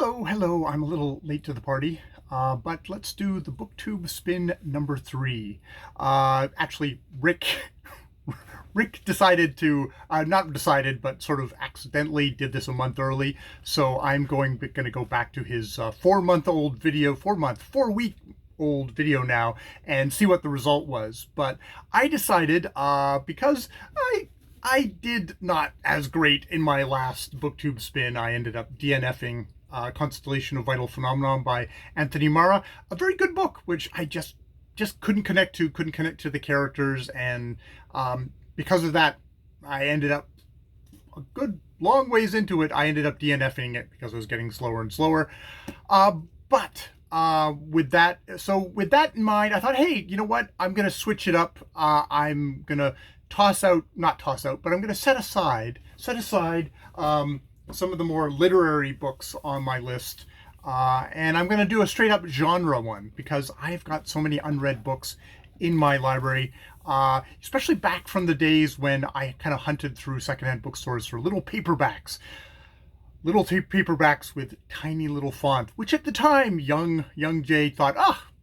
Hello. I'm a little late to the party, but let's do the Booktube spin number 3. Actually, Rick decided to, not decided, but sort of accidentally did this a month early. So I'm going to go back to his 4-month-old video, 4-week old video now, and see what the result was. But I decided, because I did not as great in my last Booktube spin. I ended up DNFing Constellation of Vital Phenomenon by Anthony Marra, a very good book, which I just couldn't connect to the characters, and because of that, I ended up a good long ways into it. I ended up DNFing it because it was getting slower and slower. But with that in mind, I thought, hey, you know what? I'm gonna switch it up. I'm gonna not toss out, but I'm gonna set aside some of the more literary books on my list, and I'm going to do a straight up genre one because I've got so many unread books in my library, especially back from the days when I kind of hunted through secondhand bookstores for little paperbacks with tiny little font, which at the time young Jay thought,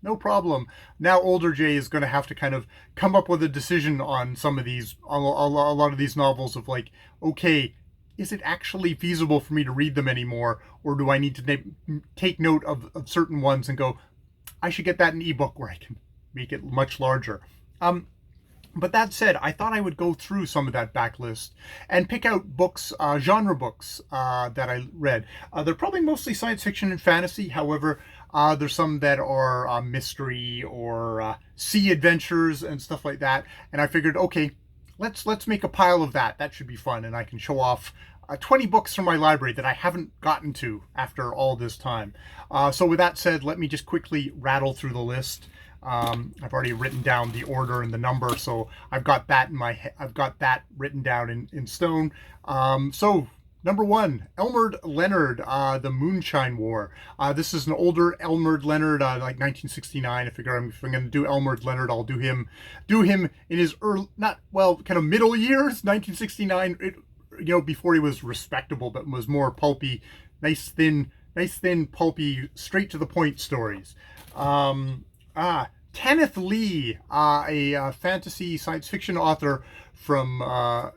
no problem. Now older Jay is going to have to kind of come up with a decision on some of these, a lot of these novels, of like, okay, is it actually feasible for me to read them anymore? Or do I need to take note of certain ones and go, I should get that in ebook where I can make it much larger. But that said, I thought I would go through some of that backlist and pick out books, genre books that I read. They're probably mostly science fiction and fantasy. However, there's some that are mystery or sea adventures and stuff like that. And I figured, okay, let's make a pile of that. That should be fun, and I can show off 20 books from my library that I haven't gotten to after all this time. So with that said, let me just quickly rattle through the list. I've already written down the order and the number, so I've got that in my head. I've got that written down in stone. So number 1, Elmore Leonard, The Moonshine War. This is an older Elmore Leonard, like 1969. I figure if I'm going to do Elmore Leonard, I'll do him in his early, kind of middle years, 1969. Before he was respectable, but was more pulpy, nice thin, pulpy, straight to the point stories. Kenneth Lee, a fantasy science fiction author from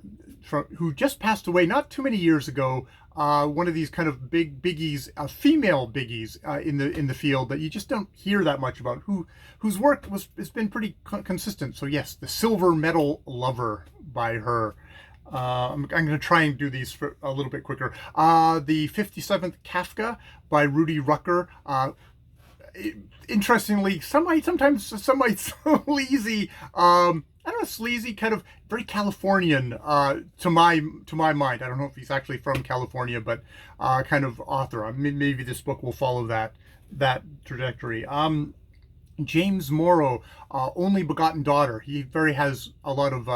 who just passed away not too many years ago. One of these kind of biggies, female biggies in the field that you just don't hear that much about. Whose work has been pretty consistent. So yes, The Silver Medal Lover by her. I'm going to try and do these for a little bit quicker. The 57th Kafka by Rudy Rucker. Interestingly, sometimes sleazy. I don't know, sleazy, kind of very Californian to my mind. I don't know if he's actually from California, but kind of author. Maybe this book will follow that trajectory. James Morrow, Only Begotten Daughter. He has a lot of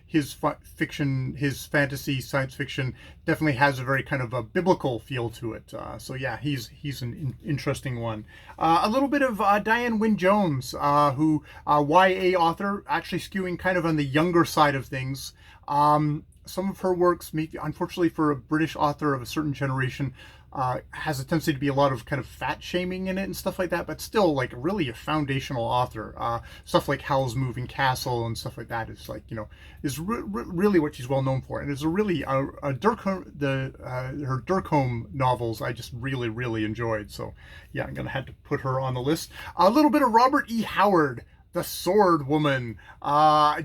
his fiction, his fantasy, science fiction definitely has a very kind of a biblical feel to it. So yeah, he's an interesting one. A little bit of Diane Wynne Jones, who YA author, actually skewing kind of on the younger side of things. Some of her works, maybe unfortunately for a British author of a certain generation, has a tendency to be a lot of kind of fat shaming in it and stuff like that, but still like really a foundational author. Stuff like Howl's Moving Castle and stuff like that is like, is really what she's well known for. And it's a really her Durkheim novels I just really enjoyed. So yeah, I'm gonna have to put her on the list. A little bit of Robert E. Howard, The Sword Woman.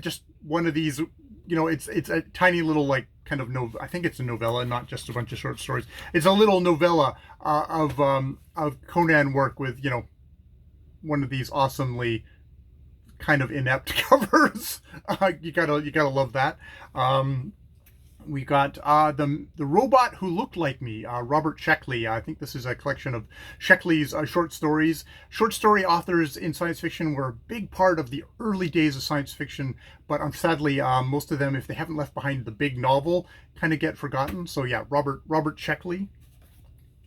Just one of these, it's a tiny little like kind of I think it's a novella, not just a bunch of short stories. It's a little novella of Conan work with one of these awesomely kind of inept covers. You gotta love that. We got the Robot Who Looked Like Me, Robert Sheckley. I think this is a collection of Sheckley's short stories. Short story authors in science fiction were a big part of the early days of science fiction, but sadly, most of them, if they haven't left behind the big novel, kind of get forgotten. So yeah, Robert Sheckley.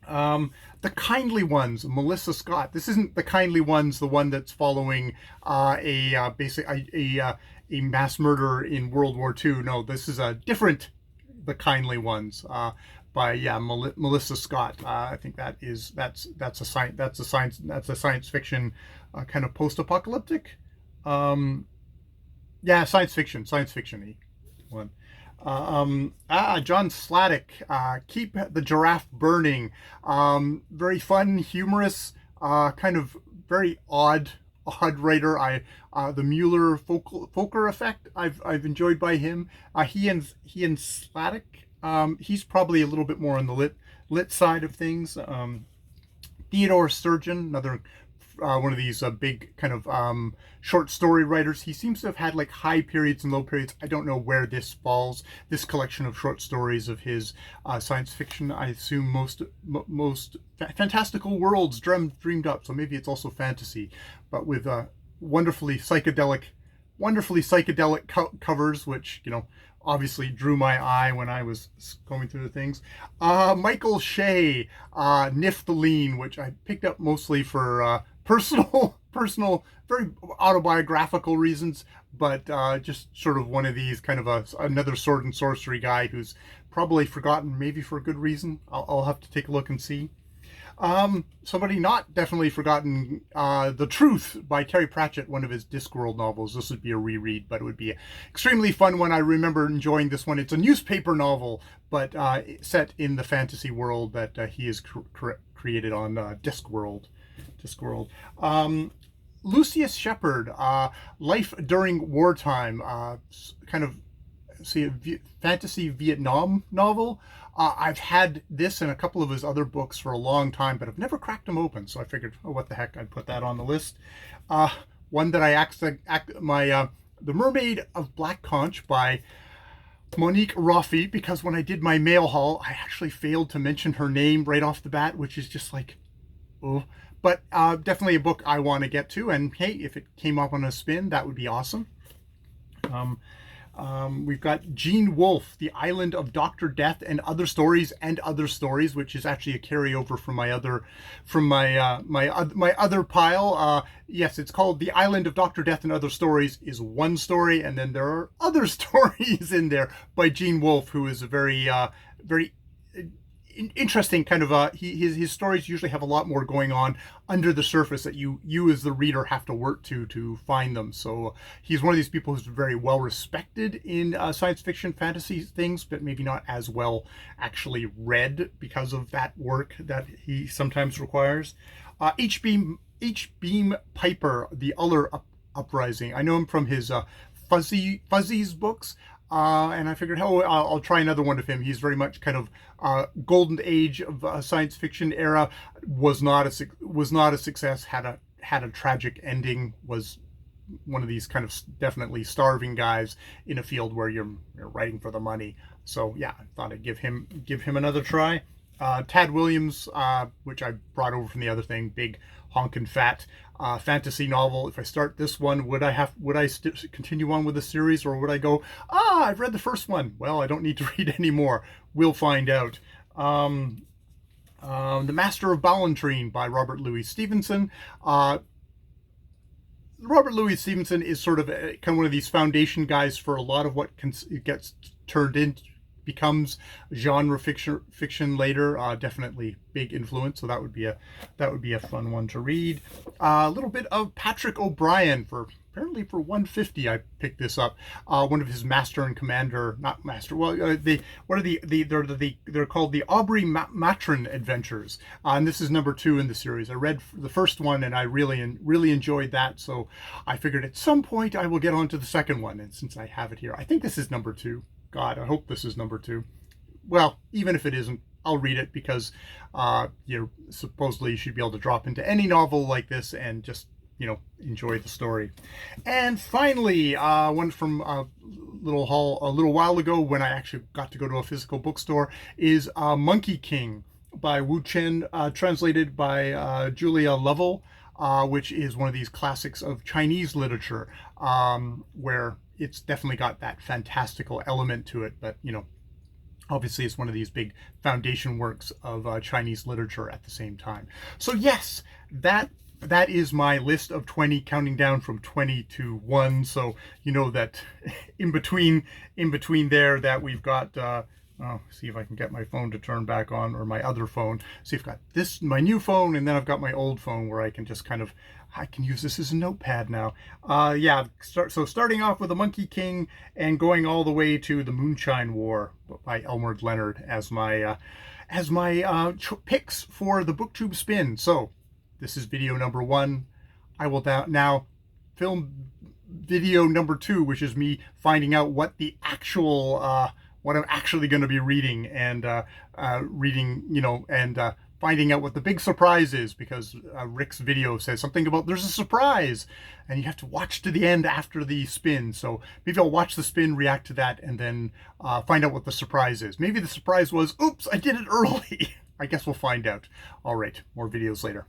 The Kindly Ones, Melissa Scott. This isn't The Kindly Ones, the one that's following a mass murder in World War II. No, this is a different The Kindly Ones. by Melissa Scott. I think that's a science fiction kind of post-apocalyptic. Yeah, science fiction-y one. John Sladek, Keep the Giraffe Burning. Very fun, humorous, kind of very odd writer. The Mueller Folker effect I've enjoyed by him. He and Sladek. He's probably a little bit more on the lit side of things. Theodore Sturgeon, another one of these big kind of short story writers. He seems to have had like high periods and low periods. I don't know where this falls. This collection of short stories of his, science fiction, I assume most fantastical worlds dreamed up. So maybe it's also fantasy, but with wonderfully psychedelic covers, which, you know, obviously drew my eye when I was going through the things. Michael Shea, Niftaline, which I picked up mostly for personal, very autobiographical reasons, but just sort of one of these kind of another sword and sorcery guy who's probably forgotten, maybe for a good reason. I'll have to take a look and see. Somebody not definitely forgotten, The Truth by Terry Pratchett, one of his Discworld novels. This would be a reread, but it would be an extremely fun one. I remember enjoying this one. It's a newspaper novel, but set in the fantasy world that he has created on Discworld. Lucius Shepard, Life During Wartime, kind of fantasy Vietnam novel. I've had this and a couple of his other books for a long time, but I've never cracked them open. So I figured, oh, what the heck, I'd put that on the list. One that The Mermaid of Black Conch by Monique Roffey, because when I did my mail haul, I actually failed to mention her name right off the bat, which is just like, oh. But definitely a book I want to get to. And hey, if it came up on a spin, that would be awesome. We've got Gene Wolfe, The Island of Dr. Death and Other Stories, which is actually a carryover from my other pile. Yes, it's called The Island of Dr. Death and Other Stories is one story, and then there are other stories in there by Gene Wolfe, who is a very interesting kind of his stories usually have a lot more going on under the surface that you as the reader have to work to find them. So he's one of these people who's very well respected in science fiction fantasy things, but maybe not as well actually read because of that work that he sometimes requires. H. Beam Piper, The Uller Uprising. I know him from his Fuzzies books. And I figured, oh, I'll try another one of him. He's very much kind of golden age of science fiction era. Was not a success. Had a tragic ending. Was one of these kind of definitely starving guys in a field where you're writing for the money. So yeah, I thought I'd give him another try. Tad Williams, which I brought over from the other thing, big honkin' fat fantasy novel. If I start this one, would I continue on with the series, or would I go, I've read the first one, well, I don't need to read any more? We'll find out. The Master of Ballantrae by Robert Louis Stevenson. Robert Louis Stevenson is sort of kind of one of these foundation guys for a lot of what gets turned into, becomes genre fiction later. Definitely big influence, so that would be a fun one to read. A little bit of Patrick O'Brien apparently for $150. I picked this up. One of his Master and Commander, not Master. Well, they're called the Aubrey Matron Adventures, and this is number 2 in the series. I read the first one and I really enjoyed that, so I figured at some point I will get onto the second one. And since I have it here, I think this is number 2. God, I hope this is number 2. Well, even if it isn't, I'll read it because supposedly you should be able to drop into any novel like this and just, enjoy the story. And finally, one from a little while ago when I actually got to go to a physical bookstore is Monkey King by Wu Chen, translated by Julia Lovell, which is one of these classics of Chinese literature, where it's definitely got that fantastical element to it, but obviously it's one of these big foundation works of Chinese literature at the same time. So yes, that is my list of 20, counting down from 20 to 1. So that in between there that we've got Oh, see if I can get my phone to turn back on, or my other phone. See, I've got this, my new phone, and then I've got my old phone where I can just kind of, I can use this as a notepad now. Yeah, so starting off with the Monkey King and going all the way to the Moonshine War by Elmer Leonard as my picks for the Booktube spin. So this is video number 1. I will now film video number 2, which is me finding out what the actual what I'm actually going to be reading, and finding out what the big surprise is, because Rick's video says something about there's a surprise, and you have to watch to the end after the spin. So maybe I'll watch the spin, react to that, and then find out what the surprise is. Maybe the surprise was, oops, I did it early. I guess we'll find out. All right, more videos later.